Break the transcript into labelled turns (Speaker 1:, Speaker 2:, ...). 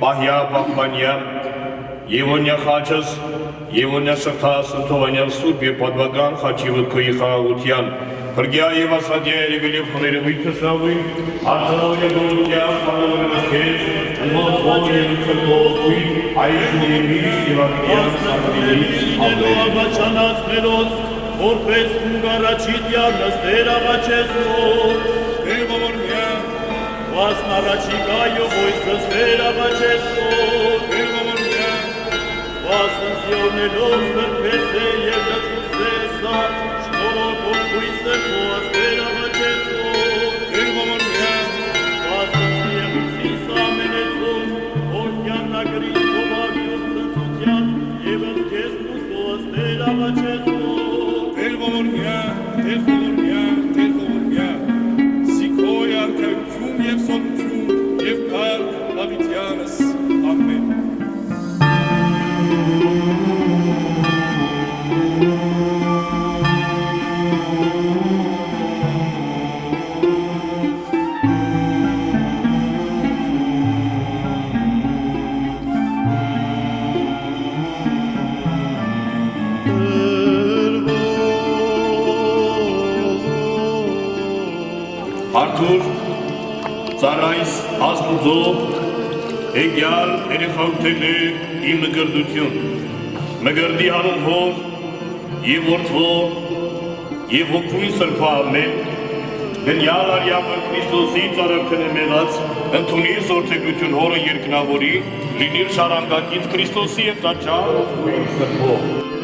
Speaker 1: պահյա, պահպանյա, Եվոնյա խաչս, Եվոնյա շղթաս, ընթովանյան սուրբ և պատվական խաչի վտքոյի խաղաղության, Հրգյա և ասադյա երևելև խները վիթշնավույն, արձանով և գորուտյա, խանավը մսկեց, ումատվով և ծրկողույն, այժմ և միշտ և ակրյան սարդինից
Speaker 2: աբաչանացնելոց, որպես ունգարաչիտ յարնս դեր աղաչեսով,
Speaker 3: Տերվամորմյա,
Speaker 2: վասն առաջի գայով ոյսս դեր աղաչեսով,
Speaker 3: Տերվամորմյա,
Speaker 2: վասն զիոնելով սրպես է և լծուս է սա, շնորոքով հույս է խոաս դեր աղաչեսով,
Speaker 3: Տերվամորմյա,
Speaker 2: վասն զիեղուցիս ամենեցում, որդյան նագրիս հովագյուս ծնծության, և ըսկես մուսոս դեր աղաչեսով,
Speaker 3: Տերվամորմյա, Տերվամորմյա, Տերվամորմյա, Սիքոյ արքայություն և սոտություն և կարգ Դավիթյանս, ամեն։
Speaker 1: Արթուր, ծառայս աստուծո, էգյալ երեխաութել է իմ մգրդություն, մգրդի հանուն հոր և որդվո և հոգվույն սրպա ամեն, գնյալ արյամը Քրիստոսի ծառակտն է մեղած, ընդունիր զորդեգություն հորը երկնավորի, լինիր շարանգակից Քրիստոսի և տաճար հոգվույն սրպով։